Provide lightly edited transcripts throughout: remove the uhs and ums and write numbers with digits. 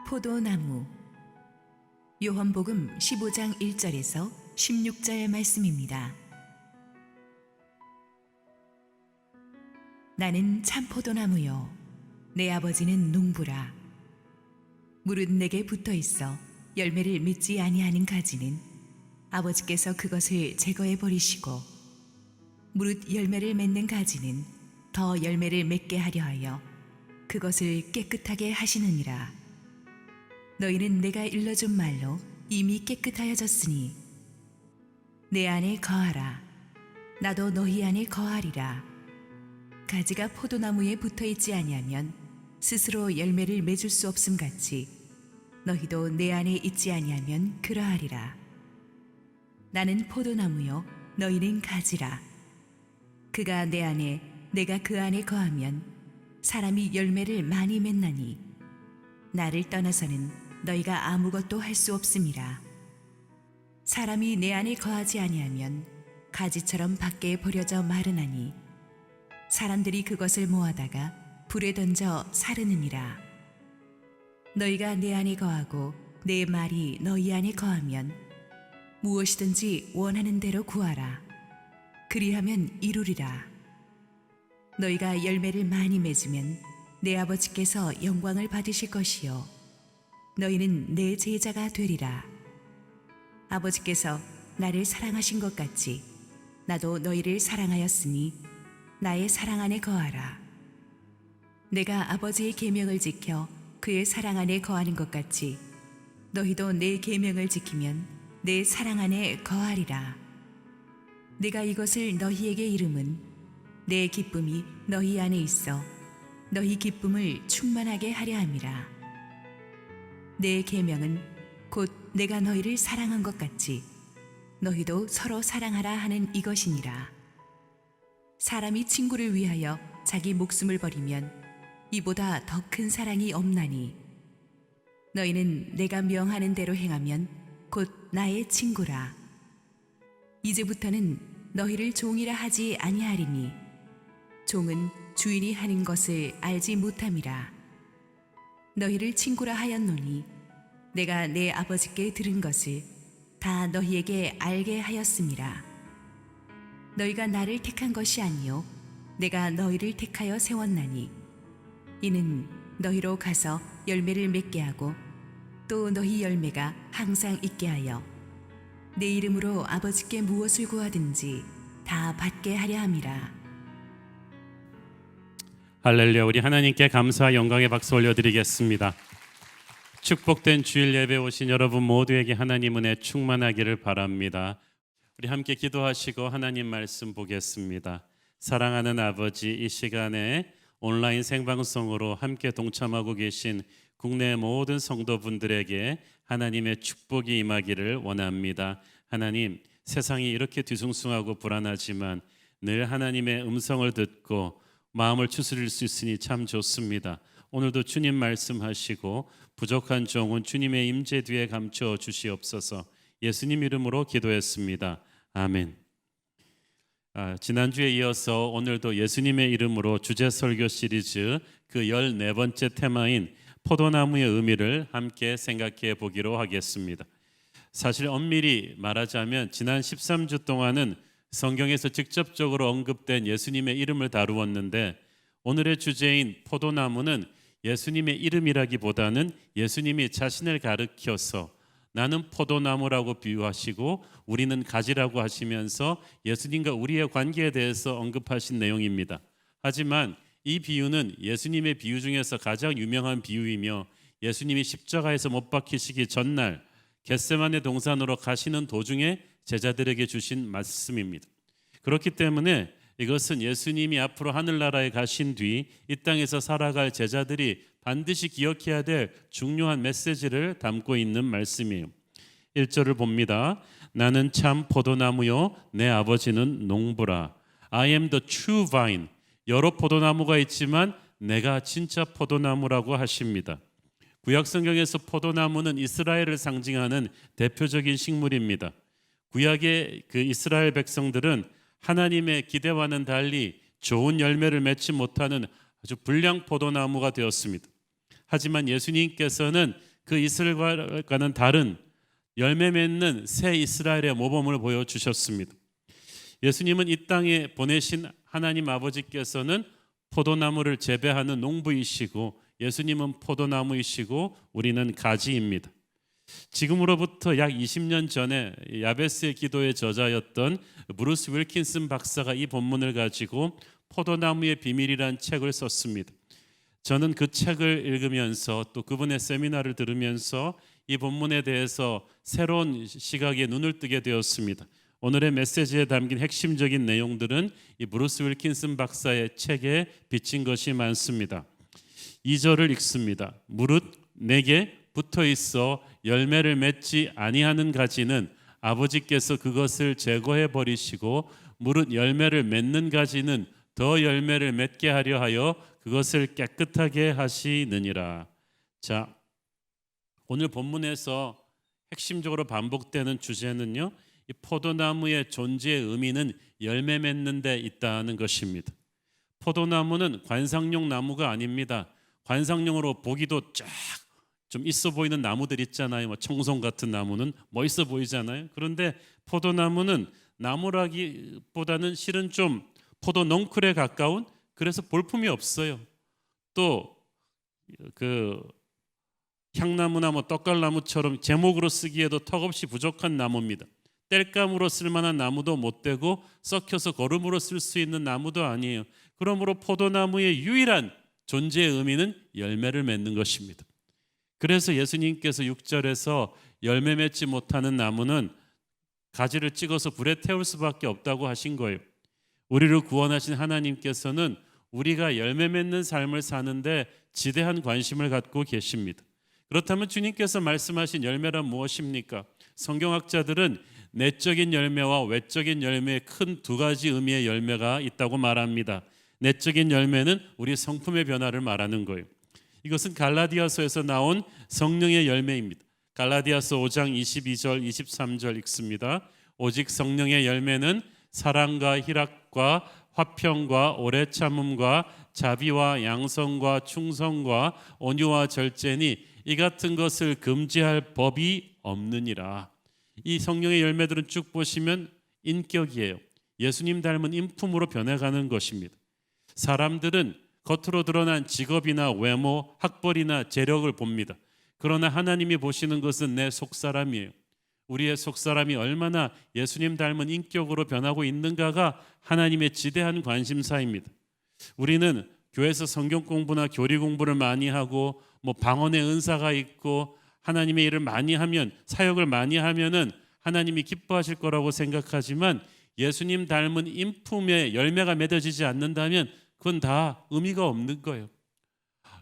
포도나무. 요한복음 15장 1절에서 16절 말씀입니다. 나는 참 포도나무요 내 아버지는 농부라. 무릇 내게 붙어 있어 열매를 맺지 아니하는 가지는 아버지께서 그것을 제거해 버리시고, 무릇 열매를 맺는 가지는 더 열매를 맺게 하려 하여 그것을 깨끗하게 하시느니라. 너희는 내가 일러준 말로 이미 깨끗하여졌으니 내 안에 거하라. 나도 너희 안에 거하리라. 가지가 포도나무에 붙어 있지 아니하면 스스로 열매를 맺을 수 없음 같이 너희도 내 안에 있지 아니하면 그러하리라. 나는 포도나무요 너희는 가지라. 그가 내 안에 내가 그 안에 거하면 사람이 열매를 많이 맺나니 나를 떠나서는 너희가 아무것도 할 수 없음이라. 사람이 내 안에 거하지 아니하면 가지처럼 밖에 버려져 마르나니 사람들이 그것을 모아다가 불에 던져 사르느니라. 너희가 내 안에 거하고 내 말이 너희 안에 거하면 무엇이든지 원하는 대로 구하라. 그리하면 이루리라. 너희가 열매를 많이 맺으면 내 아버지께서 영광을 받으실 것이요 너희는 내 제자가 되리라. 아버지께서 나를 사랑하신 것 같이 나도 너희를 사랑하였으니 나의 사랑 안에 거하라. 내가 아버지의 계명을 지켜 그의 사랑 안에 거하는 것 같이 너희도 내 계명을 지키면 내 사랑 안에 거하리라. 내가 이것을 너희에게 이름은 내 기쁨이 너희 안에 있어 너희 기쁨을 충만하게 하려 함이라. 내 계명은 곧 내가 너희를 사랑한 것 같이 너희도 서로 사랑하라 하는 이것이니라. 사람이 친구를 위하여 자기 목숨을 버리면 이보다 더 큰 사랑이 없나니 너희는 내가 명하는 대로 행하면 곧 나의 친구라. 이제부터는 너희를 종이라 하지 아니하리니 종은 주인이 하는 것을 알지 못함이라. 너희를 친구라 하였노니 내가 내 아버지께 들은 것을 다 너희에게 알게 하였음이라. 너희가 나를 택한 것이 아니요 내가 너희를 택하여 세웠나니 이는 너희로 가서 열매를 맺게 하고 또 너희 열매가 항상 있게 하여 내 이름으로 아버지께 무엇을 구하든지 다 받게 하려 함이라. 할렐루야. 우리 하나님께 감사와 영광의 박수 올려드리겠습니다. 축복된 주일 예배 오신 여러분 모두에게 하나님 은혜 충만하기를 바랍니다. 우리 함께 기도하시고 하나님 말씀 보겠습니다. 사랑하는 아버지, 이 시간에 온라인 생방송으로 함께 동참하고 계신 국내 모든 성도분들에게 하나님의 축복이 임하기를 원합니다. 하나님, 세상이 이렇게 뒤숭숭하고 불안하지만 늘 하나님의 음성을 듣고 마음을 추스릴 수 있으니 참 좋습니다. 오늘도 주님 말씀하시고 부족한 종은 주님의 임재 뒤에 감춰 주시옵소서. 예수님 이름으로 기도했습니다. 아멘. 지난주에 이어서 오늘도 예수님의 이름으로 주제 설교 시리즈 그 14번째 테마인 포도나무의 의미를 함께 생각해 보기로 하겠습니다. 사실 엄밀히 말하자면 지난 13주 동안은 성경에서 직접적으로 언급된 예수님의 이름을 다루었는데 오늘의 주제인 포도나무는 예수님의 이름이라기보다는 예수님이 자신을 가리켜서 나는 포도나무라고 비유하시고 우리는 가지라고 하시면서 예수님과 우리의 관계에 대해서 언급하신 내용입니다. 하지만 이 비유는 예수님의 비유 중에서 가장 유명한 비유이며 예수님이 십자가에서 못 박히시기 전날 겟세마네 동산으로 가시는 도중에 제자들에게 주신 말씀입니다. 그렇기 때문에 이것은 예수님이 앞으로 하늘나라에 가신 뒤 이 땅에서 살아갈 제자들이 반드시 기억해야 될 중요한 메시지를 담고 있는 말씀이에요. 1절을 봅니다. 나는 참 포도나무요 내 아버지는 농부라. I am the true vine. 여러 포도나무가 있지만 내가 진짜 포도나무라고 하십니다. 구약 성경에서 포도나무는 이스라엘을 상징하는 대표적인 식물입니다. 구약의 그 이스라엘 백성들은 하나님의 기대와는 달리 좋은 열매를 맺지 못하는 아주 불량 포도나무가 되었습니다. 하지만 예수님께서는 그 이스라엘과는 다른 열매 맺는 새 이스라엘의 모범을 보여주셨습니다. 예수님은 이 땅에 보내신 하나님 아버지께서는 포도나무를 재배하는 농부이시고 예수님은 포도나무이시고 우리는 가지입니다. 지금으로부터 약 20년 전에 야베스의 기도의 저자였던 브루스 윌킨슨 박사가 이 본문을 가지고 포도나무의 비밀이란 책을 썼습니다. 저는 그 책을 읽으면서 또 그분의 세미나를 들으면서 이 본문에 대해서 새로운 시각에 눈을 뜨게 되었습니다. 오늘의 메시지에 담긴 핵심적인 내용들은 이 브루스 윌킨슨 박사의 책에 비친 것이 많습니다. 2절을 읽습니다. 무릇 내게 붙어 있어 열매를 맺지 아니하는 가지는 아버지께서 그것을 제거해 버리시고 무릇 열매를 맺는 가지는 더 열매를 맺게 하려 하여 그것을 깨끗하게 하시느니라. 자, 오늘 본문에서 핵심적으로 반복되는 주제는요, 이 포도나무의 존재의 의미는 열매 맺는 데 있다는 것입니다. 포도나무는 관상용 나무가 아닙니다. 관상용으로 보기도 쫙 좀 있어 보이는 나무들 있잖아요. 뭐 청송 같은 나무는 멋있어 보이잖아요. 그런데 포도나무는 나무라기보다는 실은 좀 포도 넝쿨에 가까운, 그래서 볼품이 없어요. 또 그 향나무나 뭐 떡갈나무처럼 제목으로 쓰기에도 턱없이 부족한 나무입니다. 땔감으로 쓸만한 나무도 못 되고 썩혀서 거름으로 쓸 수 있는 나무도 아니에요. 그러므로 포도나무의 유일한 존재의 의미는 열매를 맺는 것입니다. 그래서 예수님께서 6절에서 열매 맺지 못하는 나무는 가지를 찍어서 불에 태울 수밖에 없다고 하신 거예요. 우리를 구원하신 하나님께서는 우리가 열매 맺는 삶을 사는데 지대한 관심을 갖고 계십니다. 그렇다면 주님께서 말씀하신 열매란 무엇입니까? 성경학자들은 내적인 열매와 외적인 열매의 큰 두 가지 의미의 열매가 있다고 말합니다. 내적인 열매는 우리 성품의 변화를 말하는 거예요. 이것은 갈라디아서에서 나온 성령의 열매입니다. 갈라디아서 5장 22절 23절 읽습니다. 오직 성령의 열매는 사랑과 희락과 화평과 오래 참음과 자비와 양성과 충성과 온유와 절제니 이 같은 것을 금지할 법이 없느니라. 이 성령의 열매들은 쭉 보시면 인격이에요. 예수님 닮은 인품으로 변해가는 것입니다. 사람들은 겉으로 드러난 직업이나 외모, 학벌이나 재력을 봅니다. 그러나 하나님이 보시는 것은 내 속사람이에요. 우리의 속사람이 얼마나 예수님 닮은 인격으로 변하고 있는가가 하나님의 지대한 관심사입니다. 우리는 교회에서 성경 공부나 교리 공부를 많이 하고 뭐 방언의 은사가 있고 하나님의 일을 많이 하면, 사역을 많이 하면은 하나님이 기뻐하실 거라고 생각하지만 예수님 닮은 인품의 열매가 맺어지지 않는다면 그건 다 의미가 없는 거예요.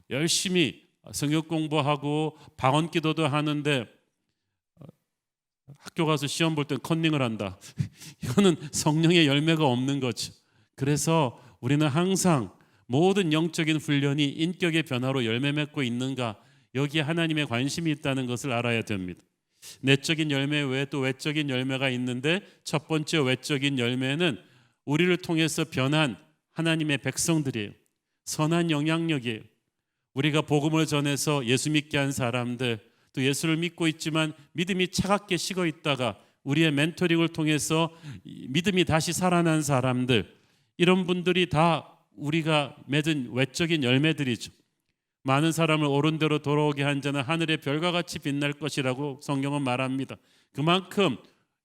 열심히 성경 공부하고 방언 기도도 하는데 학교 가서 시험 볼 땐 컨닝을 한다. 이거는 성령의 열매가 없는 거죠. 그래서 우리는 항상 모든 영적인 훈련이 인격의 변화로 열매 맺고 있는가, 여기에 하나님의 관심이 있다는 것을 알아야 됩니다. 내적인 열매 외에 또 외적인 열매가 있는데, 첫 번째 외적인 열매는 우리를 통해서 변한 하나님의 백성들이에요. 선한 영향력이에요. 우리가 복음을 전해서 예수 믿게 한 사람들, 또 예수를 믿고 있지만 믿음이 차갑게 식어 있다가 우리의 멘토링을 통해서 믿음이 다시 살아난 사람들, 이런 분들이 다 우리가 맺은 외적인 열매들이죠. 많은 사람을 옳은 대로 돌아오게 한 자는 하늘의 별과 같이 빛날 것이라고 성경은 말합니다. 그만큼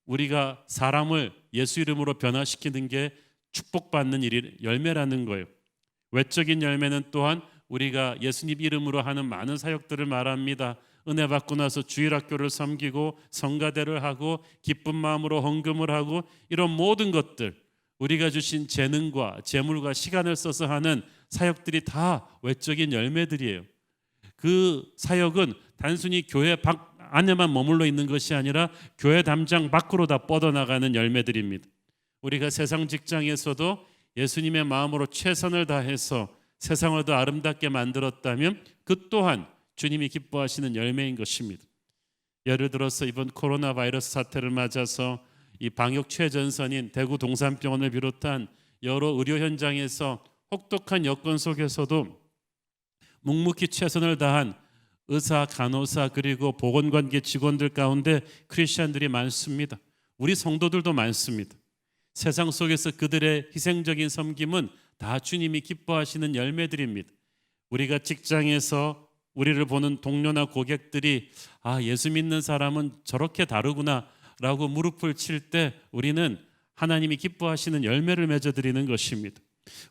우리가 사람을 예수 이름으로 변화시키는 게 축복받는 일이 열매라는 거예요. 외적인 열매는 또한 우리가 예수님 이름으로 하는 많은 사역들을 말합니다. 은혜 받고 나서 주일학교를 섬기고 성가대를 하고 기쁜 마음으로 헌금을 하고, 이런 모든 것들, 우리가 주신 재능과 재물과 시간을 써서 하는 사역들이 다 외적인 열매들이에요. 그 사역은 단순히 교회 안에만 머물러 있는 것이 아니라 교회 담장 밖으로 다 뻗어나가는 열매들입니다. 우리가 세상 직장에서도 예수님의 마음으로 최선을 다해서 세상을 더 아름답게 만들었다면 그 또한 주님이 기뻐하시는 열매인 것입니다. 예를 들어서 이번 코로나 바이러스 사태를 맞아서 이 방역 최전선인 대구 동산병원을 비롯한 여러 의료 현장에서 혹독한 여건 속에서도 묵묵히 최선을 다한 의사, 간호사 그리고 보건관계 직원들 가운데 크리스천들이 많습니다. 우리 성도들도 많습니다. 세상 속에서 그들의 희생적인 섬김은 다 주님이 기뻐하시는 열매들입니다. 우리가 직장에서 우리를 보는 동료나 고객들이 예수 믿는 사람은 저렇게 다르구나 라고 무릎을 칠 때 우리는 하나님이 기뻐하시는 열매를 맺어드리는 것입니다.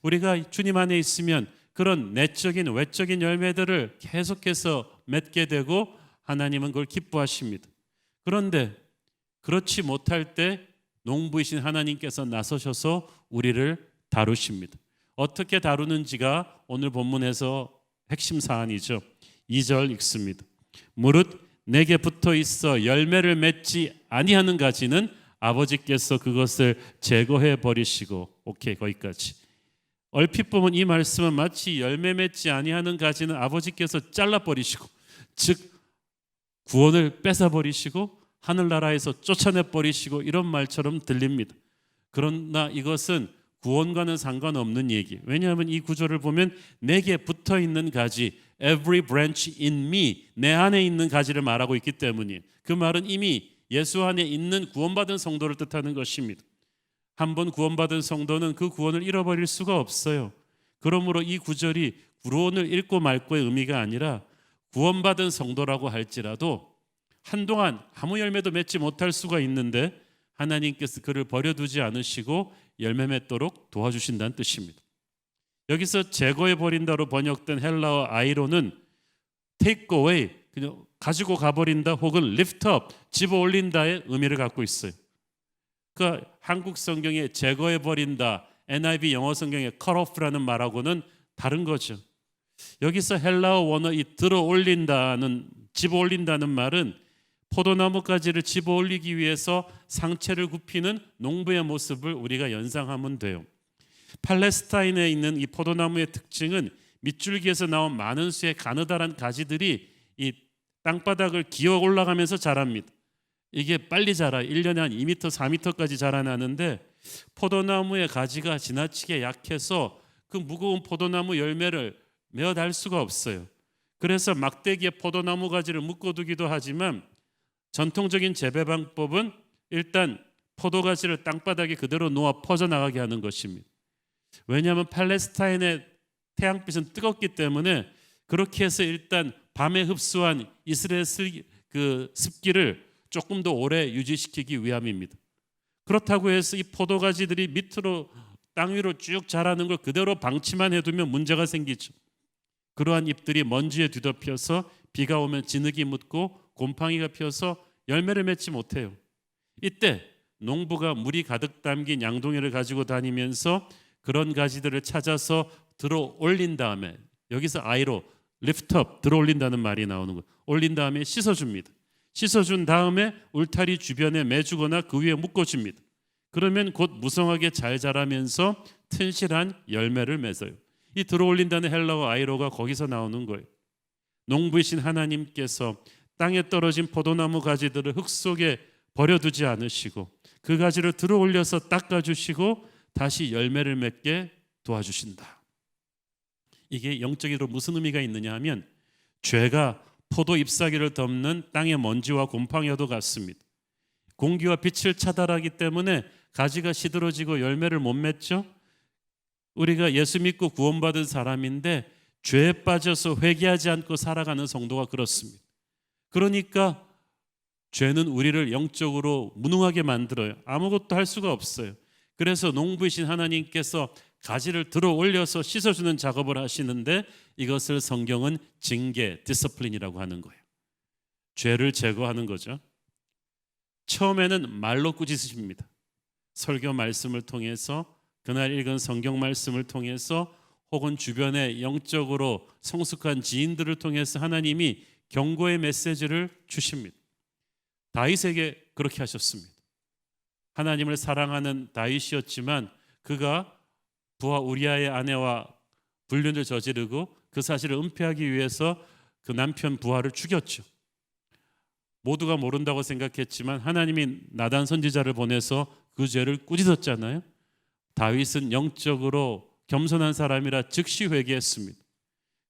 우리가 주님 안에 있으면 그런 내적인 외적인 열매들을 계속해서 맺게 되고 하나님은 그걸 기뻐하십니다. 그런데 그렇지 못할 때 농부이신 하나님께서 나서셔서 우리를 다루십니다. 어떻게 다루는지가 오늘 본문에서 핵심 사안이죠. 2절 읽습니다. 무릇 내게 붙어 있어 열매를 맺지 아니하는 가지는 아버지께서 그것을 제거해 버리시고. 오케이, 거기까지. 얼핏 보면 이 말씀은 마치 열매 맺지 아니하는 가지는 아버지께서 잘라버리시고, 즉 구원을 뺏어버리시고 하늘나라에서 쫓아내버리시고 이런 말처럼 들립니다. 그러나 이것은 구원과는 상관없는 얘기. 왜냐하면 이 구절을 보면 내게 붙어있는 가지, every branch in me, 내 안에 있는 가지를 말하고 있기 때문이에요. 그 말은 이미 예수 안에 있는 구원받은 성도를 뜻하는 것입니다. 한번 구원받은 성도는 그 구원을 잃어버릴 수가 없어요. 그러므로 이 구절이 구원을 잃고 말고의 의미가 아니라 구원받은 성도라고 할지라도 한동안 아무 열매도 맺지 못할 수가 있는데 하나님께서 그를 버려두지 않으시고 열매 맺도록 도와주신다는 뜻입니다. 여기서 제거해버린다로 번역된 헬라어 아이로는 take away, 그냥 가지고 가버린다 혹은 lift up, 집어올린다의 의미를 갖고 있어요. 그 한국 성경에 제거해버린다, NIV 영어 성경에 cut off라는 말하고는 다른 거죠. 여기서 헬라어 원어 이 들어올린다는, 집어올린다는 말은 포도나무 가지를 집어올리기 위해서 상체를 굽히는 농부의 모습을 우리가 연상하면 돼요. 팔레스타인에 있는 이 포도나무의 특징은 밑줄기에서 나온 많은 수의 가느다란 가지들이 이 땅바닥을 기어 올라가면서 자랍니다. 이게 빨리 자라요. 1년에 한 2m, 4m까지 자라나는데 포도나무의 가지가 지나치게 약해서 그 무거운 포도나무 열매를 메어달 수가 없어요. 그래서 막대기에 포도나무 가지를 묶어두기도 하지만 전통적인 재배 방법은 일단 포도가지를 땅바닥에 그대로 놓아 퍼져나가게 하는 것입니다. 왜냐하면 팔레스타인의 태양빛은 뜨겁기 때문에 그렇게 해서 일단 밤에 흡수한 이스라엘 그 습기를 조금 더 오래 유지시키기 위함입니다. 그렇다고 해서 이 포도가지들이 밑으로 땅 위로 쭉 자라는 걸 그대로 방치만 해두면 문제가 생기죠. 그러한 잎들이 먼지에 뒤덮여서 비가 오면 진흙이 묻고 곰팡이가 피어서 열매를 맺지 못해요. 이때 농부가 물이 가득 담긴 양동이를 가지고 다니면서 그런 가지들을 찾아서 들어 올린 다음에, 여기서 아이로 lift up, 들어 올린다는 말이 나오는 거예요. 올린 다음에 씻어줍니다. 씻어준 다음에 울타리 주변에 매주거나 그 위에 묶어줍니다. 그러면 곧 무성하게 잘 자라면서 튼실한 열매를 맺어요. 이 들어 올린다는 헬라어 아이로가 거기서 나오는 거예요. 농부이신 하나님께서 땅에 떨어진 포도나무 가지들을 흙 속에 버려두지 않으시고 그 가지를 들어 올려서 닦아주시고 다시 열매를 맺게 도와주신다. 이게 영적으로 무슨 의미가 있느냐 하면 죄가 포도 잎사귀를 덮는 땅의 먼지와 곰팡이와도 같습니다. 공기와 빛을 차단하기 때문에 가지가 시들어지고 열매를 못 맺죠. 우리가 예수 믿고 구원받은 사람인데 죄에 빠져서 회개하지 않고 살아가는 성도가 그렇습니다. 그러니까 죄는 우리를 영적으로 무능하게 만들어요. 아무것도 할 수가 없어요. 그래서 농부이신 하나님께서 가지를 들어 올려서 씻어주는 작업을 하시는데 이것을 성경은 징계, 디스플린이라고 하는 거예요. 죄를 제거하는 거죠. 처음에는 말로 꾸짖으십니다. 설교 말씀을 통해서, 그날 읽은 성경 말씀을 통해서, 혹은 주변의 영적으로 성숙한 지인들을 통해서 하나님이 경고의 메시지를 주십니다. 다윗에게 그렇게 하셨습니다. 하나님을 사랑하는 다윗이었지만 그가 부하 우리아의 아내와 불륜을 저지르고 그 사실을 은폐하기 위해서 그 남편 부하를 죽였죠. 모두가 모른다고 생각했지만 하나님이 나단 선지자를 보내서 그 죄를 꾸짖었잖아요. 다윗은 영적으로 겸손한 사람이라 즉시 회개했습니다.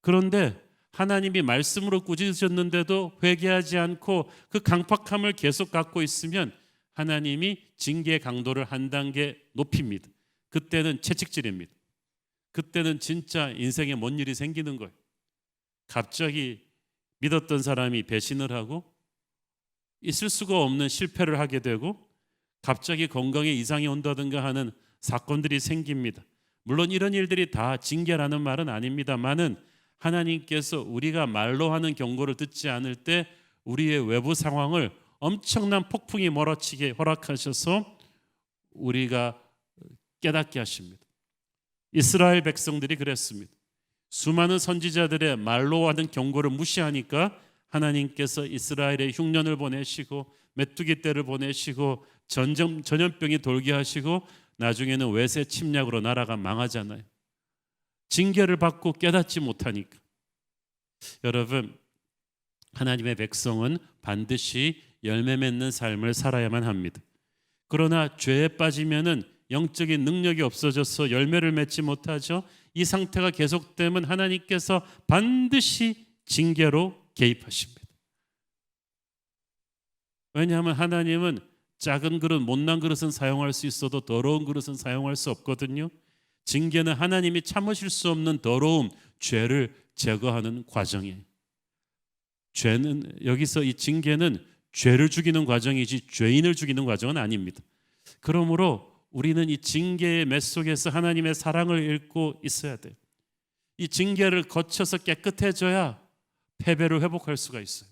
그런데 하나님이 말씀으로 꾸짖으셨는데도 회개하지 않고 그 강팍함을 계속 갖고 있으면 하나님이 징계의 강도를 한 단계 높입니다. 그때는 채찍질입니다. 그때는 진짜 인생에 뭔 일이 생기는 거예요. 갑자기 믿었던 사람이 배신을 하고 있을 수가 없는 실패를 하게 되고 갑자기 건강에 이상이 온다든가 하는 사건들이 생깁니다. 물론 이런 일들이 다 징계라는 말은 아닙니다만은 하나님께서 우리가 말로 하는 경고를 듣지 않을 때 우리의 외부 상황을 엄청난 폭풍이 몰아치게 허락하셔서 우리가 깨닫게 하십니다. 이스라엘 백성들이 그랬습니다. 수많은 선지자들의 말로 하는 경고를 무시하니까 하나님께서 이스라엘에 흉년을 보내시고 메뚜기 떼를 보내시고 전염병이 돌게 하시고 나중에는 외세 침략으로 나라가 망하잖아요. 징계를 받고 깨닫지 못하니까. 여러분, 하나님의 백성은 반드시 열매 맺는 삶을 살아야만 합니다. 그러나 죄에 빠지면은 영적인 능력이 없어져서 열매를 맺지 못하죠. 이 상태가 계속되면 하나님께서 반드시 징계로 개입하십니다. 왜냐하면 하나님은 작은 그릇, 못난 그릇은 사용할 수 있어도 더러운 그릇은 사용할 수 없거든요. 징계는 하나님이 참으실 수 없는 더러움, 죄를 제거하는 과정이에요. 죄는 여기서 이 징계는 죄를 죽이는 과정이지 죄인을 죽이는 과정은 아닙니다. 그러므로 우리는 이 징계의 매 속에서 하나님의 사랑을 읽고 있어야 돼요. 이 징계를 거쳐서 깨끗해져야 패배를 회복할 수가 있어요.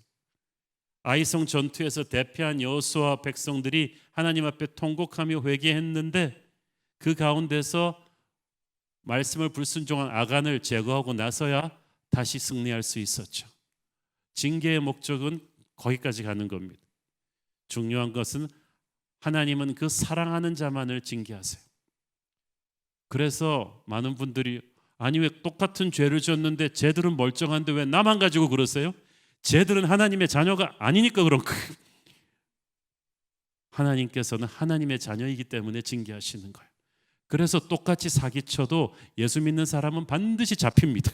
아이성 전투에서 대패한 여호수아와 백성들이 하나님 앞에 통곡하며 회개했는데 그 가운데서 말씀을 불순종한 아간을 제거하고 나서야 다시 승리할 수 있었죠. 징계의 목적은 거기까지 가는 겁니다. 중요한 것은 하나님은 그 사랑하는 자만을 징계하세요. 그래서 많은 분들이 아니 왜 똑같은 죄를 지었는데 쟤들은 멀쩡한데 왜 나만 가지고 그러세요? 쟤들은 하나님의 자녀가 아니니까 그런 거예요. 하나님께서는 하나님의 자녀이기 때문에 징계하시는 거예요. 그래서 똑같이 사기쳐도 예수 믿는 사람은 반드시 잡힙니다.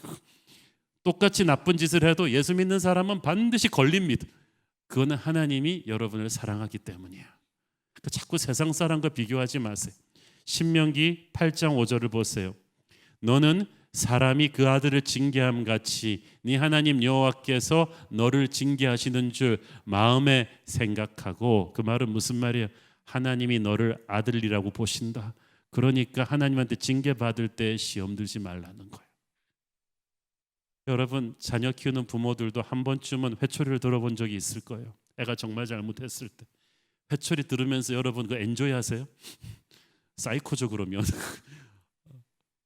똑같이 나쁜 짓을 해도 예수 믿는 사람은 반드시 걸립니다. 그거는 하나님이 여러분을 사랑하기 때문이에요. 그러니까 자꾸 세상 사람과 비교하지 마세요. 신명기 8장 5절을 보세요. 너는 사람이 그 아들을 징계함 같이 네 하나님 여호와께서 너를 징계하시는 줄 마음에 생각하고, 그 말은 무슨 말이에요? 하나님이 너를 아들이라고 보신다. 그러니까 하나님한테 징계받을 때 시험 들지 말라는 거예요. 여러분, 자녀 키우는 부모들도 한 번쯤은 회초리를 들어본 적이 있을 거예요. 애가 정말 잘못했을 때 회초리 들으면서 여러분 그 엔조이 하세요? 사이코죠. 그러면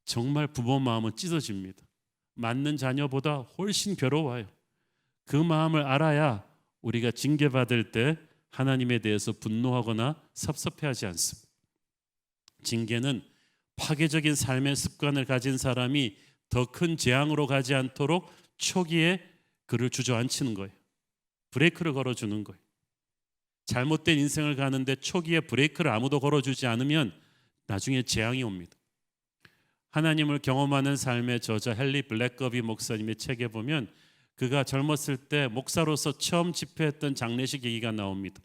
정말 부모 마음은 찢어집니다. 맞는 자녀보다 훨씬 괴로워요. 그 마음을 알아야 우리가 징계받을 때 하나님에 대해서 분노하거나 섭섭해하지 않습니다. 징계는 파괴적인 삶의 습관을 가진 사람이 더 큰 재앙으로 가지 않도록 초기에 그를 주저앉히는 거예요. 브레이크를 걸어주는 거예요. 잘못된 인생을 가는데 초기에 브레이크를 아무도 걸어주지 않으면 나중에 재앙이 옵니다. 하나님을 경험하는 삶의 저자 헨리 블랙거비 목사님의 책에 보면 그가 젊었을 때 목사로서 처음 집회했던 장례식 얘기가 나옵니다.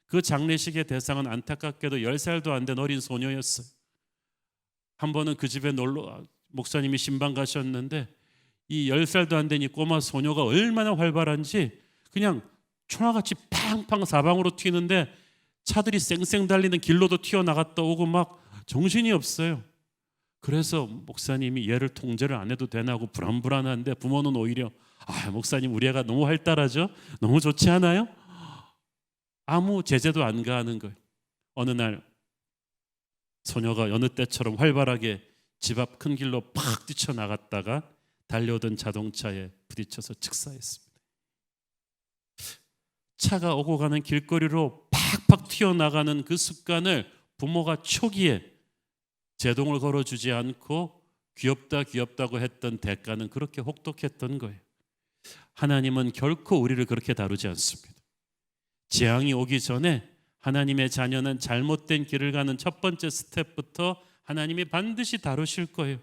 그 장례식의 대상은 안타깝게도 10살도 안 된 어린 소녀였어요. 한 번은 그 집에 목사님이 신방 가셨는데 이 10살도 안 된 이 꼬마 소녀가 얼마나 활발한지 그냥 초나같이 팡팡 사방으로 튀는데 차들이 쌩쌩 달리는 길로도 튀어나갔다 오고 막 정신이 없어요. 그래서 목사님이 얘를 통제를 안 해도 되나 하고 불안불안한데 부모는 오히려 목사님 우리 애가 너무 활달하죠? 너무 좋지 않아요? 아무 제재도 안 가하는 거예요. 어느 날 소녀가 여느 때처럼 활발하게 집 앞 큰 길로 팍 뛰쳐나갔다가 달려오던 자동차에 부딪혀서 즉사했습니다. 차가 오고 가는 길거리로 팍팍 튀어나가는 그 습관을 부모가 초기에 제동을 걸어주지 않고 귀엽다고 했던 대가는 그렇게 혹독했던 거예요. 하나님은 결코 우리를 그렇게 다루지 않습니다. 재앙이 오기 전에 하나님의 자녀는 잘못된 길을 가는 첫 번째 스텝부터 하나님이 반드시 다루실 거예요.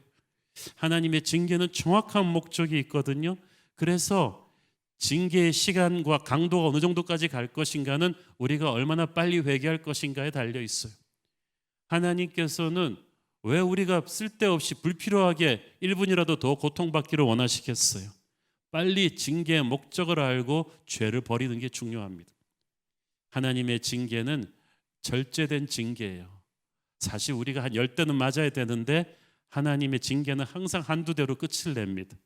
하나님의 징계는 정확한 목적이 있거든요. 그래서 징계의 시간과 강도가 어느 정도까지 갈 것인가는 우리가 얼마나 빨리 회개할 것인가에 달려 있어요. 하나님께서는 왜 우리가 쓸데없이 불필요하게 1분이라도 더 고통받기를 원하시겠어요? 빨리 징계의 목적을 알고 죄를 버리는 게 중요합니다. 하나님의 징계는 절제된 징계예요. 사실 우리가 한 10대는 맞아야 되는데 하나님의 징계는 항상 한두 대로 끝을 냅니다.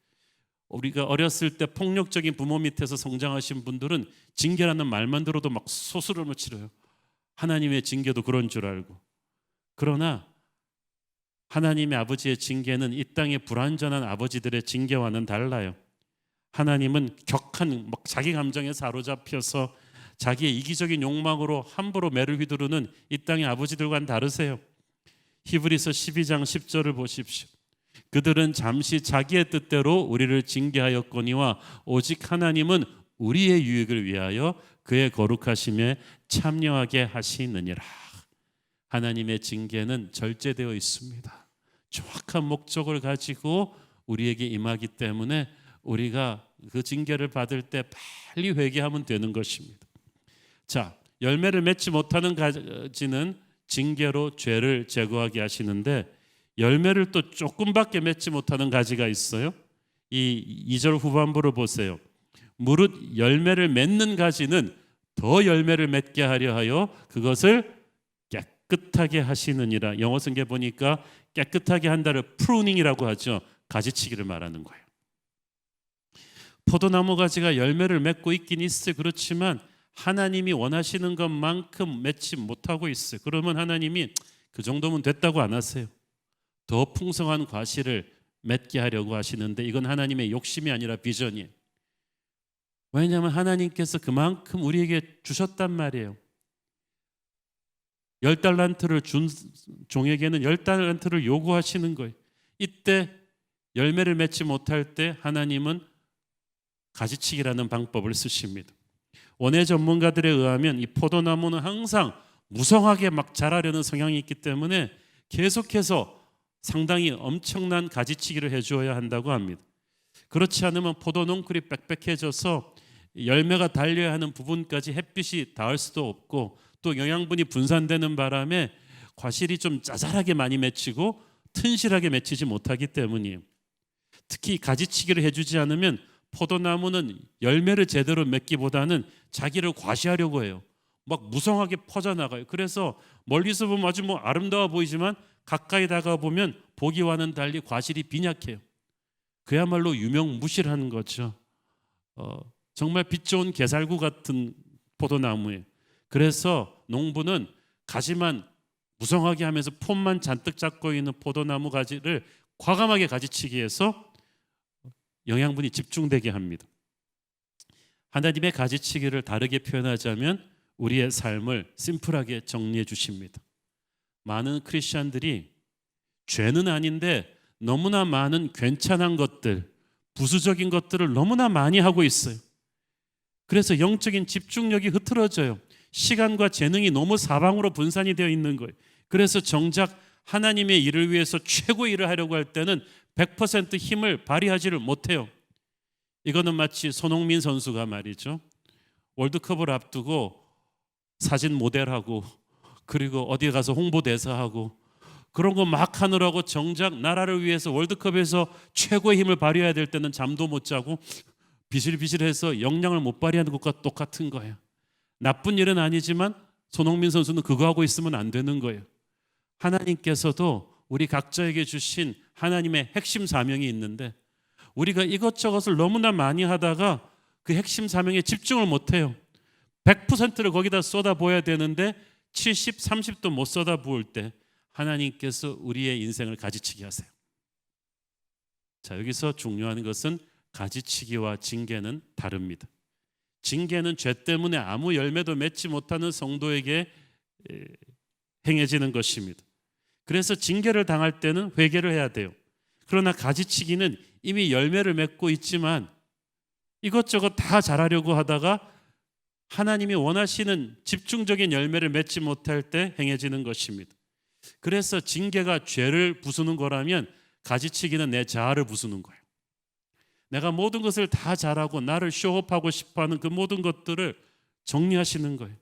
우리가 어렸을 때 폭력적인 부모 밑에서 성장하신 분들은 징계라는 말만 들어도 막 소스름을 치러요. 하나님의 징계도 그런 줄 알고. 그러나 하나님의 아버지의 징계는 이 땅의 불완전한 아버지들의 징계와는 달라요. 하나님은 격한 자기 감정에 사로잡혀서 자기의 이기적인 욕망으로 함부로 매를 휘두르는 이 땅의 아버지들과는 다르세요. 히브리서 12장 10절을 보십시오. 그들은 잠시 자기의 뜻대로 우리를 징계하였거니와 오직 하나님은 우리의 유익을 위하여 그의 거룩하심에 참여하게 하시느니라. 하나님의 징계는 절제되어 있습니다. 정확한 목적을 가지고 우리에게 임하기 때문에 우리가 그 징계를 받을 때 빨리 회개하면 되는 것입니다. 자, 열매를 맺지 못하는 가지는 징계로 죄를 제거하게 하시는데 열매를 또 조금밖에 맺지 못하는 가지가 있어요. 이 2절 후반부를 보세요. 무릇 열매를 맺는 가지는 더 열매를 맺게 하려 하여 그것을 깨끗하게 하시느니라. 영어 성경 보니까 깨끗하게 한다를 프루닝이라고 하죠. 가지치기를 말하는 거예요. 포도나무 가지가 열매를 맺고 있긴 있어요. 그렇지만 하나님이 원하시는 것만큼 맺지 못하고 있어요. 그러면 하나님이 그 정도면 됐다고 안 하세요. 더 풍성한 과실을 맺게 하려고 하시는데 이건 하나님의 욕심이 아니라 비전이에요. 왜냐하면 하나님께서 그만큼 우리에게 주셨단 말이에요. 10달란트를 준 종에게는 10달란트를 요구하시는 거예요. 이때 열매를 맺지 못할 때 하나님은 가지치기라는 방법을 쓰십니다. 원예 전문가들에 의하면 이 포도나무는 항상 무성하게 막 자라려는 성향이 있기 때문에 계속해서 상당히 엄청난 가지치기를 해주어야 한다고 합니다. 그렇지 않으면 포도 농쿨이 빽빽해져서 열매가 달려야 하는 부분까지 햇빛이 닿을 수도 없고 또 영양분이 분산되는 바람에 과실이 좀 짜잘하게 많이 맺히고 튼실하게 맺히지 못하기 때문이에요. 특히 가지치기를 해주지 않으면 포도나무는 열매를 제대로 맺기보다는 자기를 과시하려고 해요. 막 무성하게 퍼져나가요. 그래서 멀리서 보면 아주 아름다워 보이지만 가까이 다가보면 보기와는 달리 과실이 빈약해요. 그야말로 유명무실한 거죠. 정말 빛 좋은 게살구 같은 포도나무예요. 그래서 농부는 가지만 무성하게 하면서 폼만 잔뜩 잡고 있는 포도나무 가지를 과감하게 가지치기 해서 영양분이 집중되게 합니다. 하나님의 가지치기를 다르게 표현하자면 우리의 삶을 심플하게 정리해 주십니다. 많은 크리스천들이 죄는 아닌데 너무나 많은 괜찮은 것들, 부수적인 것들을 너무나 많이 하고 있어요. 그래서 영적인 집중력이 흐트러져요. 시간과 재능이 너무 사방으로 분산이 되어 있는 거예요. 그래서 정작 하나님의 일을 위해서 최고의 일을 하려고 할 때는 100% 힘을 발휘하지를 못해요. 이거는 마치 손흥민 선수가 말이죠. 월드컵을 앞두고 사진 모델하고 그리고 어디 가서 홍보대사하고 그런 거 막 하느라고 정작 나라를 위해서 월드컵에서 최고의 힘을 발휘해야 될 때는 잠도 못 자고 비실비실해서 역량을 못 발휘하는 것과 똑같은 거예요. 나쁜 일은 아니지만 손흥민 선수는 그거 하고 있으면 안 되는 거예요. 하나님께서도 우리 각자에게 주신 하나님의 핵심 사명이 있는데 우리가 이것저것을 너무나 많이 하다가 그 핵심 사명에 집중을 못해요. 100%를 거기다 쏟아부어야 되는데 70, 30도 못 쏟아부을 때 하나님께서 우리의 인생을 가지치기 하세요. 자, 여기서 중요한 것은 가지치기와 징계는 다릅니다. 징계는 죄 때문에 아무 열매도 맺지 못하는 성도에게 행해지는 것입니다. 그래서 징계를 당할 때는 회개를 해야 돼요. 그러나 가지치기는 이미 열매를 맺고 있지만 이것저것 다 잘하려고 하다가 하나님이 원하시는 집중적인 열매를 맺지 못할 때 행해지는 것입니다. 그래서 징계가 죄를 부수는 거라면 가지치기는 내 자아를 부수는 거예요. 내가 모든 것을 다 잘하고 나를 쇼업하고 싶어하는 그 모든 것들을 정리하시는 거예요.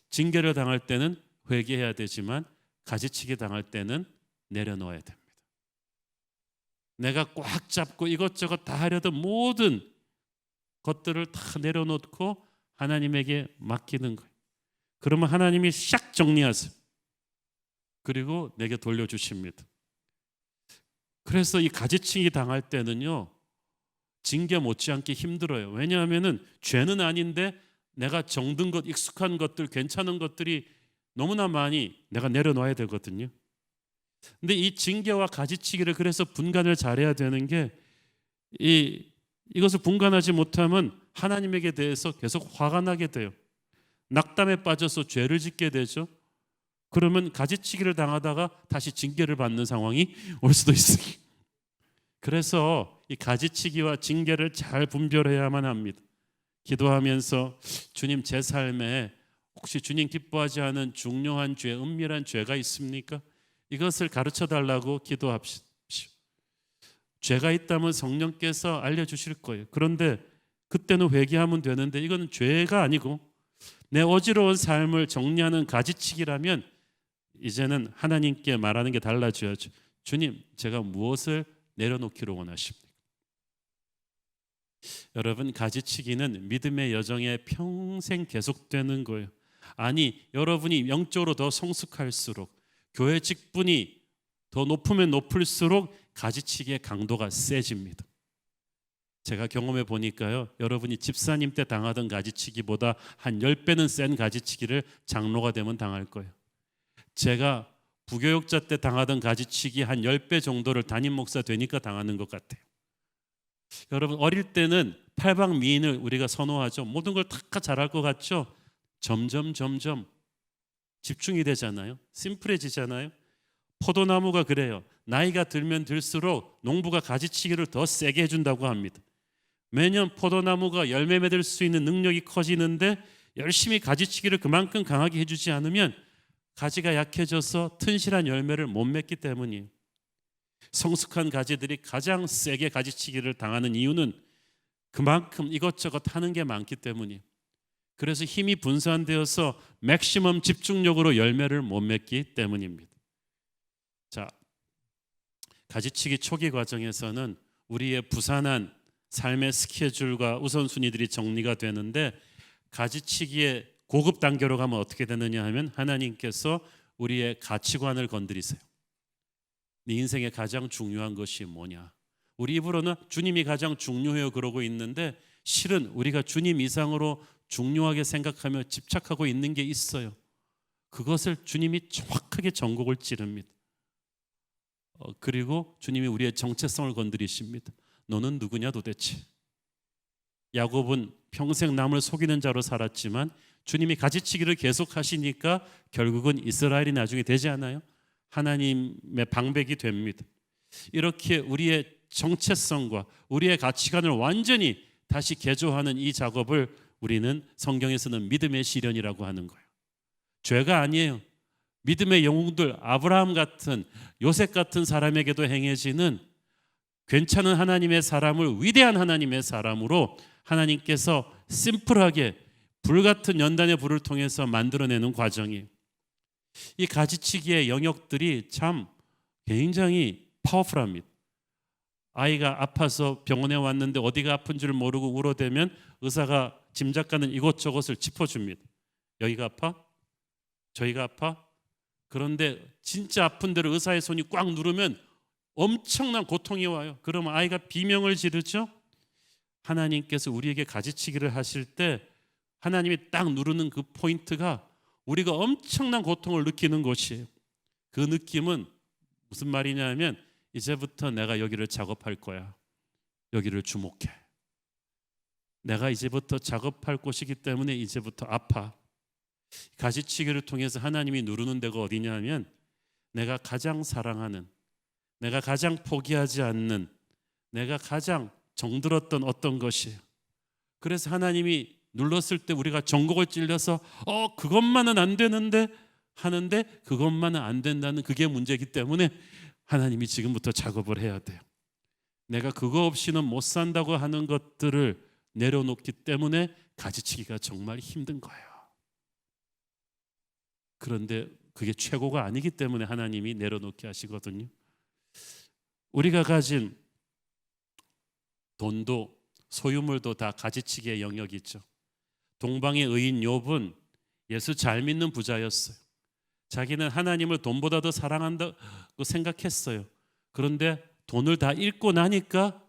징계를 당할 때는 회개해야 되지만 가지치기 당할 때는 내려놓아야 됩니다. 내가 꽉 잡고 이것저것 다 하려던 모든 것들을 다 내려놓고 하나님에게 맡기는 거예요. 그러면 하나님이 싹 정리하세요. 그리고 내게 돌려주십니다. 그래서 이 가지치기 당할 때는요, 징계 못지않게 힘들어요. 왜냐하면은 죄는 아닌데 내가 정든 것, 익숙한 것들, 괜찮은 것들이 너무나 많이 내가 내려놔야 되거든요. 근데 이 징계와 가지치기를 그래서 분간을 잘해야 되는 게 이것을 분간하지 못하면 하나님에게 대해서 계속 화가 나게 돼요. 낙담에 빠져서 죄를 짓게 되죠. 그러면 가지치기를 당하다가 다시 징계를 받는 상황이 올 수도 있어요. 그래서 이 가지치기와 징계를 잘 분별해야만 합니다. 기도하면서 주님, 제 삶에 혹시 주님 기뻐하지 않은 중요한 죄, 은밀한 죄가 있습니까? 이것을 가르쳐 달라고 기도합시다. 죄가 있다면 성령께서 알려주실 거예요. 그런데 그때는 회개하면 되는데 이건 죄가 아니고 내 어지러운 삶을 정리하는 가지치기라면 이제는 하나님께 말하는 게 달라져야죠. 주님, 제가 무엇을 내려놓기로 원하십니까? 여러분, 가지치기는 믿음의 여정에 평생 계속되는 거예요. 아니, 여러분이 영적으로 더 성숙할수록, 교회 직분이 더 높으면 높을수록 가지치기의 강도가 세집니다. 제가 경험해 보니까요, 여러분이 집사님 때 당하던 가지치기보다 한 10배는 센 가지치기를 장로가 되면 당할 거예요. 제가 부교육자 때 당하던 가지치기 한 10배 정도를 담임 목사 되니까 당하는 것 같아요. 여러분, 어릴 때는 팔방미인을 우리가 선호하죠. 모든 걸 다 잘할 것 같죠. 점점 집중이 되잖아요. 심플해지잖아요. 포도나무가 그래요. 나이가 들면 들수록 농부가 가지치기를 더 세게 해준다고 합니다. 매년 포도나무가 열매 맺을 수 있는 능력이 커지는데 열심히 가지치기를 그만큼 강하게 해주지 않으면 가지가 약해져서 튼실한 열매를 못 맺기 때문이에요. 성숙한 가지들이 가장 세게 가지치기를 당하는 이유는 그만큼 이것저것 하는 게 많기 때문이에요. 그래서 힘이 분산되어서 맥시멈 집중력으로 열매를 못 맺기 때문입니다. 자, 가지치기 초기 과정에서는 우리의 부산한 삶의 스케줄과 우선순위들이 정리가 되는데, 가지치기의 고급 단계로 가면 어떻게 되느냐 하면 하나님께서 우리의 가치관을 건드리세요. 네 인생에 가장 중요한 것이 뭐냐? 우리 입으로는 주님이 가장 중요해요 그러고 있는데, 실은 우리가 주님 이상으로 중요하게 생각하며 집착하고 있는 게 있어요. 그것을 주님이 정확하게 전곡을 찌릅니다. 그리고 주님이 우리의 정체성을 건드리십니다. 너는 누구냐 도대체? 야곱은 평생 남을 속이는 자로 살았지만 주님이 가지치기를 계속 하시니까 결국은 이스라엘이 나중에 되지 않아요? 하나님의 방백이 됩니다. 이렇게 우리의 정체성과 우리의 가치관을 완전히 다시 개조하는 이 작업을 우리는 성경에서는 믿음의 시련이라고 하는 거예요. 죄가 아니에요. 믿음의 영웅들, 아브라함 같은, 요셉 같은 사람에게도 행해지는 괜찮은 하나님의 사람을 위대한 하나님의 사람으로 하나님께서 심플하게 불같은 연단의 불을 통해서 만들어내는 과정이에요. 이 가지치기의 영역들이 참 굉장히 파워풀합니다. 아이가 아파서 병원에 왔는데 어디가 아픈 줄 모르고 울어대면 의사가 짐작가는 이것저것을 짚어줍니다. 여기가 아파? 저희가 아파? 그런데 진짜 아픈 데를 의사의 손이 꽉 누르면 엄청난 고통이 와요. 그러면 아이가 비명을 지르죠. 하나님께서 우리에게 가지치기를 하실 때 하나님이 딱 누르는 그 포인트가 우리가 엄청난 고통을 느끼는 것이에요. 그 느낌은 무슨 말이냐 하면 이제부터 내가 여기를 작업할 거야. 여기를 주목해. 내가 이제부터 작업할 곳이기 때문에 이제부터 아파. 가지치기를 통해서 하나님이 누르는 데가 어디냐 하면 내가 가장 사랑하는, 내가 가장 포기하지 않는, 내가 가장 정들었던 어떤 것이에요. 그래서 하나님이 눌렀을 때 우리가 전곡을 찔려서 그것만은 안 되는데 하는데 그것만은 안 된다는 그게 문제이기 때문에 하나님이 지금부터 작업을 해야 돼요. 내가 그거 없이는 못 산다고 하는 것들을 내려놓기 때문에 가지치기가 정말 힘든 거예요. 그런데 그게 최고가 아니기 때문에 하나님이 내려놓게 하시거든요. 우리가 가진 돈도 소유물도 다 가지치기의 영역이죠. 동방의 의인 욥은 예수 잘 믿는 부자였어요. 자기는 하나님을 돈보다 더 사랑한다고 생각했어요. 그런데 돈을 다 잃고 나니까,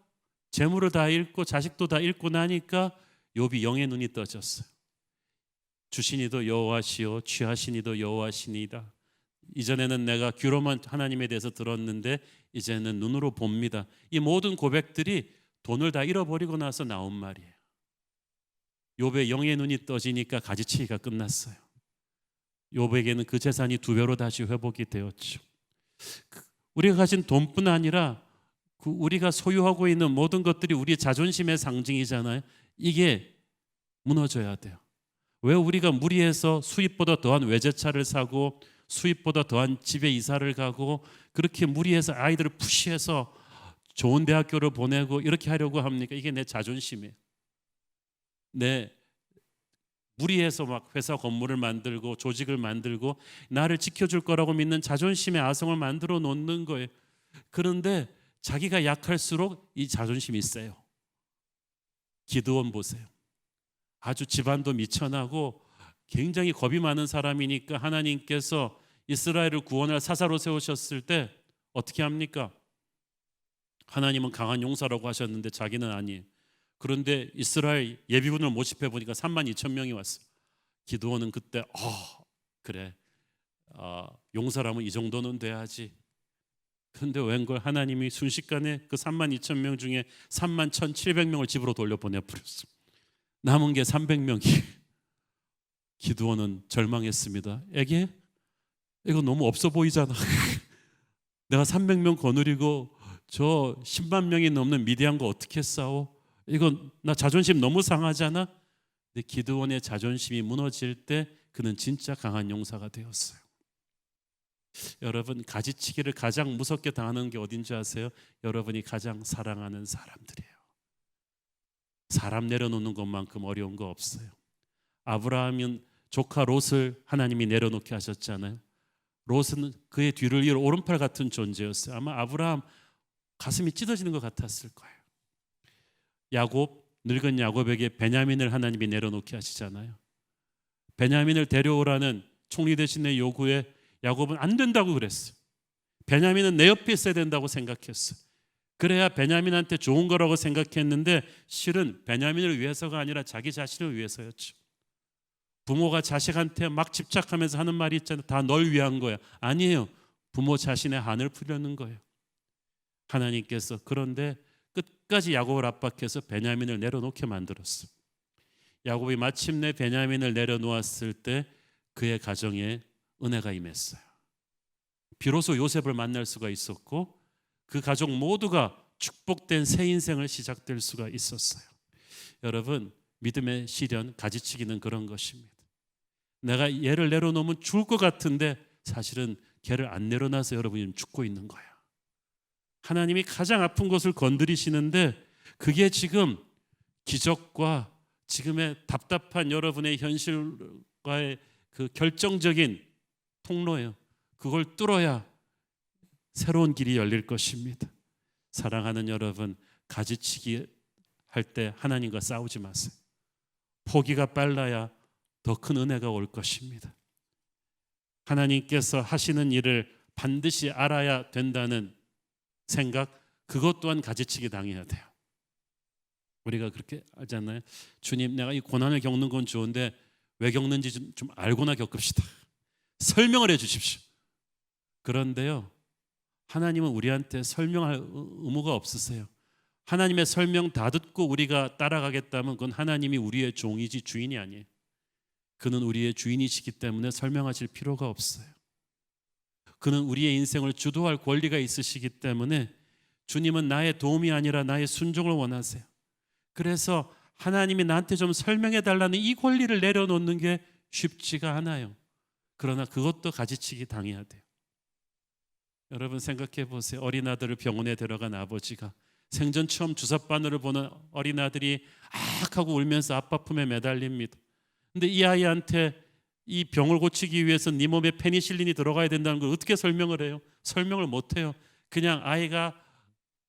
재물을 다 잃고 자식도 다 잃고 나니까 욥이 영의 눈이 떠졌어요. 주시니도 여호와시요 취하시니도 여호와시니이다. 이전에는 내가 귀로만 하나님에 대해서 들었는데 이제는 눈으로 봅니다. 이 모든 고백들이 돈을 다 잃어버리고 나서 나온 말이에요. 욥의 영의 눈이 떠지니까 가지치기가 끝났어요. 욥에게는 그 재산이 2배로 다시 회복이 되었죠. 우리가 가진 돈뿐 아니라 우리가 소유하고 있는 모든 것들이 우리의 자존심의 상징이잖아요. 이게 무너져야 돼요. 왜 우리가 무리해서 수입보다 더한 외제차를 사고 수입보다 더한 집에 이사를 가고 그렇게 무리해서 아이들을 푸시해서 좋은 대학교를 보내고 이렇게 하려고 합니까? 이게 내 자존심이에요. 내 무리해서 막 회사 건물을 만들고 조직을 만들고 나를 지켜줄 거라고 믿는 자존심의 아성을 만들어 놓는 거예요. 그런데 자기가 약할수록 이 자존심이 세요. 기드온 보세요. 아주 집안도 미천하고 굉장히 겁이 많은 사람이니까 하나님께서 이스라엘을 구원할 사사로 세우셨을 때 어떻게 합니까? 하나님은 강한 용사라고 하셨는데 자기는 아니에요. 그런데 이스라엘 예비군을 모집해 보니까 32,000명이 왔어요. 기드온은 그때 그래 용사라면 이 정도는 돼야지. 그런데 웬걸 하나님이 순식간에 그 32,000명 중에 31,700명을 집으로 돌려보내버렸어요. 남은 게 300명이. 기드온은 절망했습니다. 에게? 이거 너무 없어 보이잖아. 내가 300명 거느리고 저 10만 명이 넘는 미디안과 어떻게 싸워? 이건 나 자존심 너무 상하잖아. 근데 기드온의 자존심이 무너질 때 그는 진짜 강한 용사가 되었어요. 여러분, 가지치기를 가장 무섭게 당하는 게 어딘지 아세요? 여러분이 가장 사랑하는 사람들이에요. 사람 내려놓는 것만큼 어려운 거 없어요. 아브라함은 조카 롯을 하나님이 내려놓게 하셨잖아요. 롯은 그의 뒤를 이을 오른팔 같은 존재였어요. 아마 아브라함 가슴이 찢어지는 것 같았을 거예요. 야곱, 늙은 야곱에게 베냐민을 하나님이 내려놓게 하시잖아요. 베냐민을 데려오라는 총리 대신의 요구에 야곱은 안 된다고 그랬어요. 베냐민은 내 옆에 있어야 된다고 생각했어요. 그래야 베냐민한테 좋은 거라고 생각했는데 실은 베냐민을 위해서가 아니라 자기 자신을 위해서였죠. 부모가 자식한테 막 집착하면서 하는 말이 있잖아요. 다 널 위한 거야. 아니에요. 부모 자신의 한을 풀려는 거예요. 하나님께서 그런데 끝까지 야곱을 압박해서 베냐민을 내려놓게 만들었어요. 야곱이 마침내 베냐민을 내려놓았을 때 그의 가정에 은혜가 임했어요. 비로소 요셉을 만날 수가 있었고 그 가족 모두가 축복된 새 인생을 시작될 수가 있었어요. 여러분, 믿음의 시련, 가지치기는 그런 것입니다. 내가 얘를 내려놓으면 죽을 것 같은데 사실은 걔를 안 내려놔서 여러분이 죽고 있는 거야. 하나님이 가장 아픈 것을 건드리시는데 그게 지금 기적과 지금의 답답한 여러분의 현실과의 그 결정적인 통로예요. 그걸 뚫어야 새로운 길이 열릴 것입니다. 사랑하는 여러분, 가지치기 할 때 하나님과 싸우지 마세요. 포기가 빨라야 더 큰 은혜가 올 것입니다. 하나님께서 하시는 일을 반드시 알아야 된다는 생각, 그것 또한 가지치기 당해야 돼요. 우리가 그렇게 하잖아요. 주님, 내가 이 고난을 겪는 건 좋은데 왜 겪는지 좀 알고나 겪읍시다. 설명을 해 주십시오. 그런데요, 하나님은 우리한테 설명할 의무가 없으세요. 하나님의 설명 다 듣고 우리가 따라가겠다면 그건 하나님이 우리의 종이지 주인이 아니에요. 그는 우리의 주인이시기 때문에 설명하실 필요가 없어요. 그는 우리의 인생을 주도할 권리가 있으시기 때문에 주님은 나의 도움이 아니라 나의 순종을 원하세요. 그래서 하나님이 나한테 좀 설명해 달라는 이 권리를 내려놓는 게 쉽지가 않아요. 그러나 그것도 가지치기 당해야 돼요. 여러분 생각해 보세요. 어린 아들을 병원에 데려간 아버지가 생전 처음 주사바늘을 보는 어린아들이 악 하고 울면서 아빠 품에 매달립니다. 근데 이 아이한테 이 병을 고치기 위해서 네 몸에 페니실린이 들어가야 된다는 걸 어떻게 설명을 해요? 설명을 못 해요. 그냥 아이가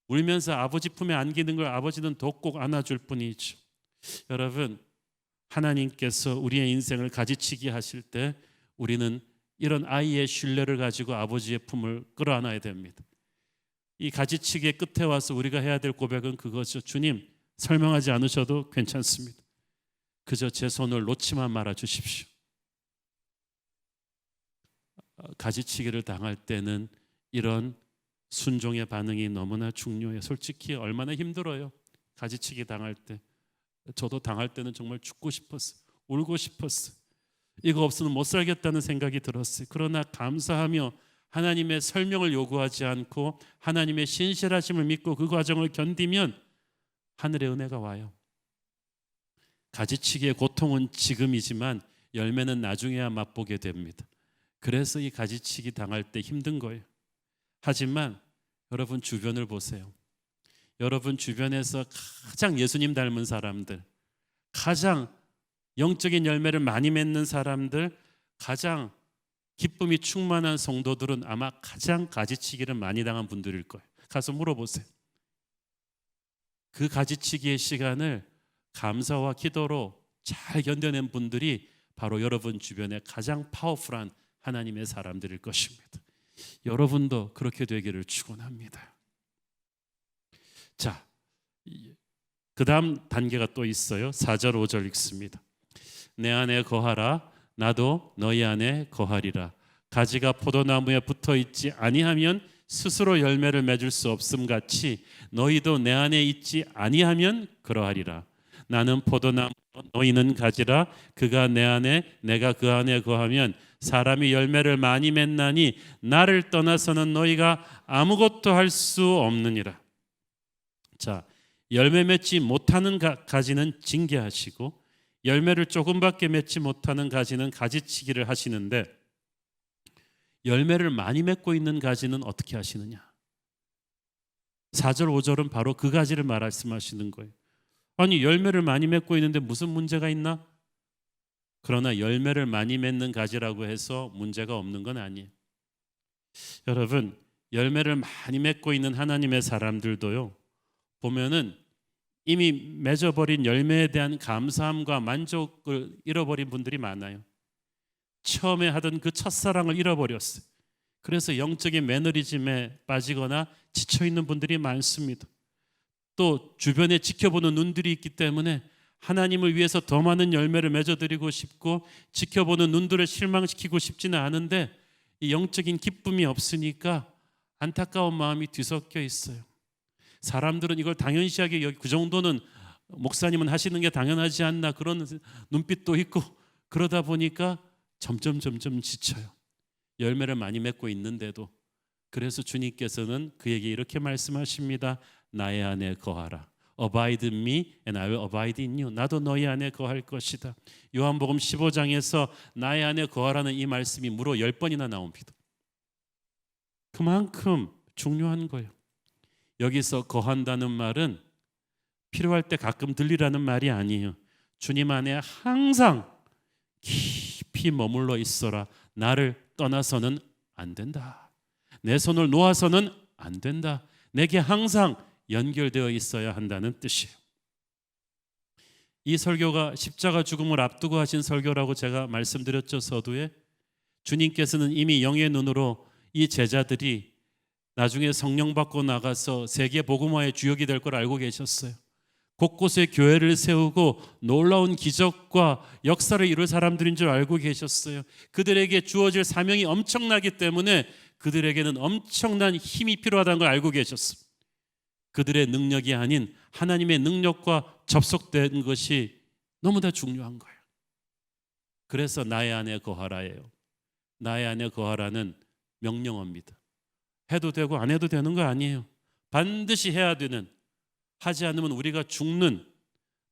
울면서 아버지 품에 안기는 걸 아버지는 더 꼭 안아줄 뿐이죠. 여러분, 하나님께서 우리의 인생을 가지치기 하실 때 우리는 이런 아이의 신뢰를 가지고 아버지의 품을 끌어안아야 됩니다. 이 가지치기의 끝에 와서 우리가 해야 될 고백은 그거죠. 주님, 설명하지 않으셔도 괜찮습니다. 그저 제 손을 놓지만 말아 주십시오. 가지치기를 당할 때는 이런 순종의 반응이 너무나 중요해요. 솔직히 얼마나 힘들어요. 가지치기 당할 때. 저도 당할 때는 정말 죽고 싶었어요. 울고 싶었어요. 이거 없으면 못 살겠다는 생각이 들었어요. 그러나 감사하며 하나님의 설명을 요구하지 않고 하나님의 신실하심을 믿고 그 과정을 견디면 하늘의 은혜가 와요. 가지치기의 고통은 지금이지만 열매는 나중에야 맛보게 됩니다. 그래서 이 가지치기 당할 때 힘든 거예요. 하지만 여러분 주변을 보세요. 여러분 주변에서 가장 예수님 닮은 사람들, 가장 영적인 열매를 많이 맺는 사람들, 가장 기쁨이 충만한 성도들은 아마 가장 가지치기를 많이 당한 분들일 거예요. 가서 물어보세요. 그 가지치기의 시간을 감사와 기도로 잘 견뎌낸 분들이 바로 여러분 주변에 가장 파워풀한 하나님의 사람들일 것입니다. 여러분도 그렇게 되기를 축원합니다. 자, 그 다음 단계가 또 있어요. 4절 5절 읽습니다. 내 안에 거하라, 나도 너희 안에 거하리라. 가지가 포도나무에 붙어 있지 아니하면 스스로 열매를 맺을 수 없음 같이 너희도 내 안에 있지 아니하면 그러하리라. 나는 포도나무, 너희는 가지라. 그가 내 안에, 내가 그 안에 거하면 사람이 열매를 많이 맺나니 나를 떠나서는 너희가 아무것도 할 수 없느니라. 자, 열매 맺지 못하는 가지는 징계하시고 열매를 조금밖에 맺지 못하는 가지는 가지치기를 하시는데 열매를 많이 맺고 있는 가지는 어떻게 하시느냐? 4절 5절은 바로 그 가지를 말씀하시는 거예요. 아니, 열매를 많이 맺고 있는데 무슨 문제가 있나? 그러나 열매를 많이 맺는 가지라고 해서 문제가 없는 건 아니에요. 여러분, 열매를 많이 맺고 있는 하나님의 사람들도요, 보면은 이미 맺어버린 열매에 대한 감사함과 만족을 잃어버린 분들이 많아요. 처음에 하던 그 첫사랑을 잃어버렸어요. 그래서 영적인 매너리즘에 빠지거나 지쳐있는 분들이 많습니다. 또 주변에 지켜보는 눈들이 있기 때문에 하나님을 위해서 더 많은 열매를 맺어드리고 싶고 지켜보는 눈들을 실망시키고 싶지는 않은데 이 영적인 기쁨이 없으니까 안타까운 마음이 뒤섞여 있어요. 사람들은 이걸 당연시하게 여기 그 정도는 목사님은 하시는 게 당연하지 않나 그런 눈빛도 있고 그러다 보니까 점점 지쳐요. 열매를 많이 맺고 있는데도. 그래서 주님께서는 그에게 이렇게 말씀하십니다. 나의 안에 거하라. Abide in me and I will abide in you. 나도 너희 안에 거할 것이다. 요한복음 15장에서 나의 안에 거하라는 이 말씀이 무려 10번이나 나옵니다. 그만큼 중요한 거예요. 여기서 거한다는 말은 필요할 때 가끔 들리라는 말이 아니에요. 주님 안에 항상 깊이 머물러 있어라. 나를 떠나서는 안 된다. 내 손을 놓아서는 안 된다. 내게 항상 연결되어 있어야 한다는 뜻이에요. 이 설교가 십자가 죽음을 앞두고 하신 설교라고 제가 말씀드렸죠. 서두에 주님께서는 이미 영의 눈으로 이 제자들이 나중에 성령 받고 나가서 세계 복음화의 주역이 될 걸 알고 계셨어요. 곳곳에 교회를 세우고 놀라운 기적과 역사를 이룰 사람들인 줄 알고 계셨어요. 그들에게 주어질 사명이 엄청나기 때문에 그들에게는 엄청난 힘이 필요하다는 걸 알고 계셨어요. 그들의 능력이 아닌 하나님의 능력과 접속된 것이 너무나 중요한 거예요. 그래서 나의 안에 거하라예요. 나의 안에 거하라는 명령어입니다. 해도 되고 안 해도 되는 거 아니에요. 반드시 해야 되는, 하지 않으면 우리가 죽는,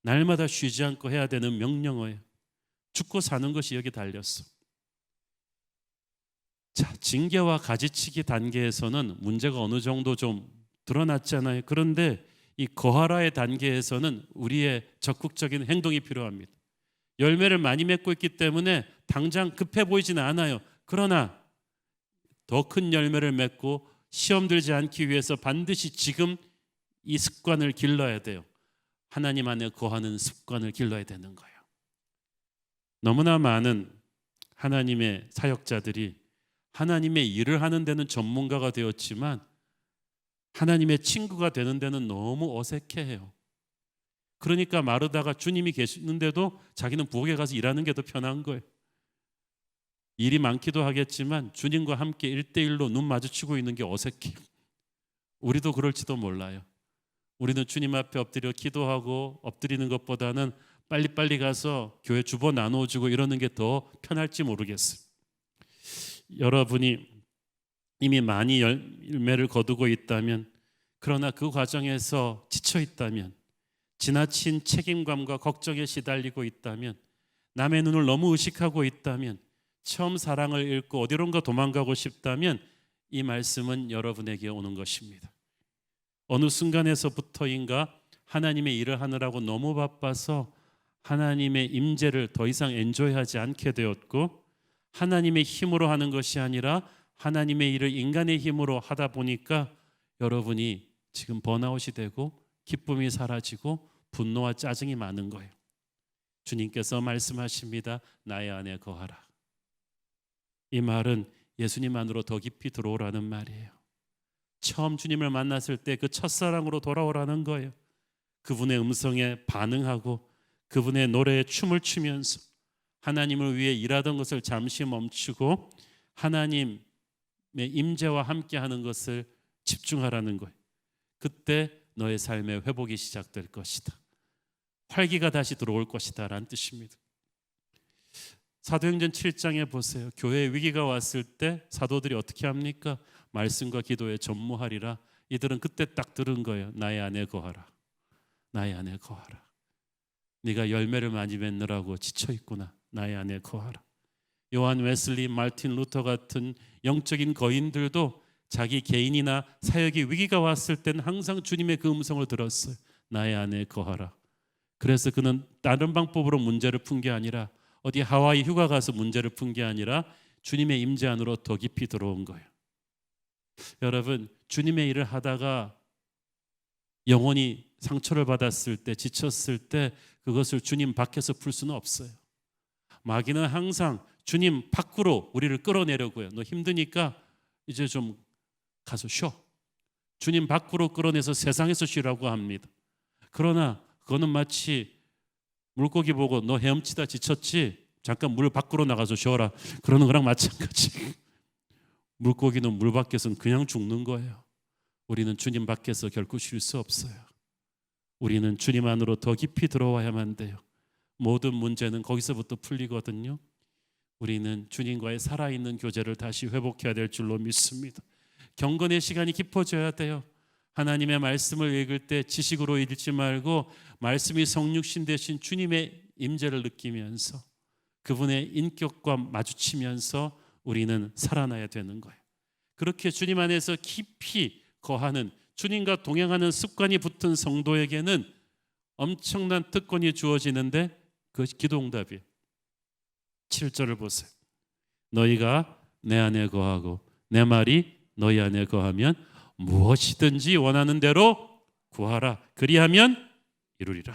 날마다 쉬지 않고 해야 되는 명령어예요. 죽고 사는 것이 여기 달렸어. 자, 징계와 가지치기 단계에서는 문제가 어느 정도 좀 드러났잖아요. 그런데 이 거하라의 단계에서는 우리의 적극적인 행동이 필요합니다. 열매를 많이 맺고 있기 때문에 당장 급해 보이지는 않아요. 그러나 더 큰 열매를 맺고 시험 들지 않기 위해서 반드시 지금 이 습관을 길러야 돼요. 하나님 안에 거하는 습관을 길러야 되는 거예요. 너무나 많은 하나님의 사역자들이 하나님의 일을 하는 데는 전문가가 되었지만 하나님의 친구가 되는 데는 너무 어색해해요. 그러니까 마르다가 주님이 계시는데도 자기는 부엌에 가서 일하는 게 더 편한 거예요. 일이 많기도 하겠지만 주님과 함께 1대1로 눈 마주치고 있는 게 어색해요. 우리도 그럴지도 몰라요. 우리는 주님 앞에 엎드려 기도하고 엎드리는 것보다는 빨리빨리 가서 교회 주보 나눠주고 이러는 게 더 편할지 모르겠어요. 여러분이 이미 많이 열매를 거두고 있다면, 그러나 그 과정에서 지쳐 있다면, 지나친 책임감과 걱정에 시달리고 있다면, 남의 눈을 너무 의식하고 있다면, 처음 사랑을 잃고 어디론가 도망가고 싶다면 이 말씀은 여러분에게 오는 것입니다. 어느 순간에서부터인가 하나님의 일을 하느라고 너무 바빠서 하나님의 임재를 더 이상 엔조이하지 않게 되었고, 하나님의 힘으로 하는 것이 아니라 하나님의 일을 인간의 힘으로 하다 보니까 여러분이 지금 번아웃이 되고 기쁨이 사라지고 분노와 짜증이 많은 거예요. 주님께서 말씀하십니다. 나의 안에 거하라. 이 말은 예수님 안으로 더 깊이 들어오라는 말이에요. 처음 주님을 만났을 때 그 첫사랑으로 돌아오라는 거예요. 그분의 음성에 반응하고 그분의 노래에 춤을 추면서 하나님을 위해 일하던 것을 잠시 멈추고 하나님의 임재와 함께하는 것을 집중하라는 거예요. 그때 너의 삶의 회복이 시작될 것이다. 활기가 다시 들어올 것이다 라는 뜻입니다. 사도행전 7장에 보세요. 교회에 위기가 왔을 때 사도들이 어떻게 합니까? 말씀과 기도에 전무하리라. 이들은 그때 딱 들은 거예요. 나의 안에 거하라. 나의 안에 거하라. 네가 열매를 많이 맺느라고 지쳐 있구나. 나의 안에 거하라. 요한 웨슬리, 마틴 루터 같은 영적인 거인들도 자기 개인이나 사역이 위기가 왔을 때는 항상 주님의 그 음성을 들었어요. 나의 안에 거하라. 그래서 그는 다른 방법으로 문제를 푼 게 아니라 어디 하와이 휴가 가서 문제를 푼 게 아니라 주님의 임재 안으로 더 깊이 들어온 거예요. 여러분, 주님의 일을 하다가 영혼이 상처를 받았을 때, 지쳤을 때 그것을 주님 밖에서 풀 수는 없어요. 마귀는 항상 주님 밖으로 우리를 끌어내려고요. 너 힘드니까 이제 좀 가서 쉬어. 주님 밖으로 끌어내서 세상에서 쉬라고 합니다. 그러나 그거는 마치 물고기 보고 너 헤엄치다 지쳤지? 잠깐 물 밖으로 나가서 쉬어라. 그러는 거랑 마찬가지. 물고기는 물 밖에서는 그냥 죽는 거예요. 우리는 주님 밖에서 결코 쉴 수 없어요. 우리는 주님 안으로 더 깊이 들어와야만 돼요. 모든 문제는 거기서부터 풀리거든요. 우리는 주님과의 살아있는 교제를 다시 회복해야 될 줄로 믿습니다. 경건의 시간이 깊어져야 돼요. 하나님의 말씀을 읽을 때 지식으로 읽지 말고 말씀이 성육신 되신 주님의 임재를 느끼면서 그분의 인격과 마주치면서 우리는 살아나야 되는 거예요. 그렇게 주님 안에서 깊이 거하는, 주님과 동행하는 습관이 붙은 성도에게는 엄청난 특권이 주어지는데 그것이 기도응답이에요. 7절을 보세요. 너희가 내 안에 거하고 내 말이 너희 안에 거하면 무엇이든지 원하는 대로 구하라. 그리하면 이루리라.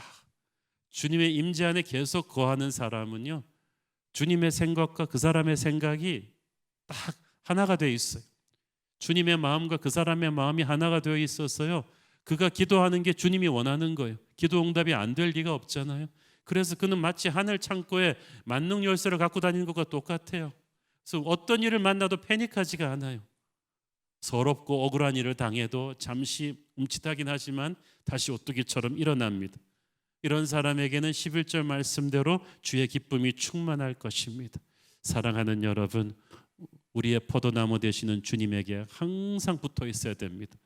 주님의 임재 안에 계속 거하는 사람은요, 주님의 생각과 그 사람의 생각이 딱 하나가 되어 있어요. 주님의 마음과 그 사람의 마음이 하나가 되어 있어서요, 그가 기도하는 게 주님이 원하는 거예요. 기도 응답이 안 될 리가 없잖아요. 그래서 그는 마치 하늘 창고에 만능 열쇠를 갖고 다니는 것과 똑같아요. 그래서 어떤 일을 만나도 패닉하지가 않아요. 서럽고 억울한 일을 당해도 잠시 움찔하긴 하지만 다시 오뚜기처럼 일어납니다. 이런 사람에게는 11절 말씀대로 주의 기쁨이 충만할 것입니다. 사랑하는 여러분, 우리의 포도나무 되시는 주님에게 항상 붙어 있어야 됩니다.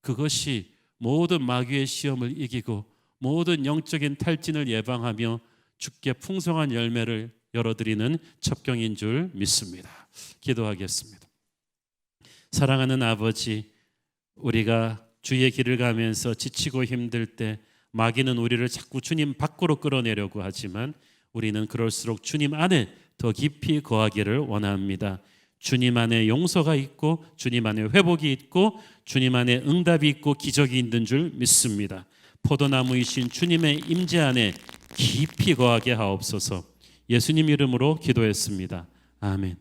그것이 모든 마귀의 시험을 이기고 모든 영적인 탈진을 예방하며 주께 풍성한 열매를 열어드리는 첩경인 줄 믿습니다. 기도하겠습니다. 사랑하는 아버지, 우리가 주의 길을 가면서 지치고 힘들 때 마귀는 우리를 자꾸 주님 밖으로 끌어내려고 하지만 우리는 그럴수록 주님 안에 더 깊이 거하기를 원합니다. 주님 안에 용서가 있고 주님 안에 회복이 있고 주님 안에 응답이 있고 기적이 있는 줄 믿습니다. 포도나무이신 주님의 임재 안에 깊이 거하게 하옵소서. 예수님 이름으로 기도했습니다. 아멘.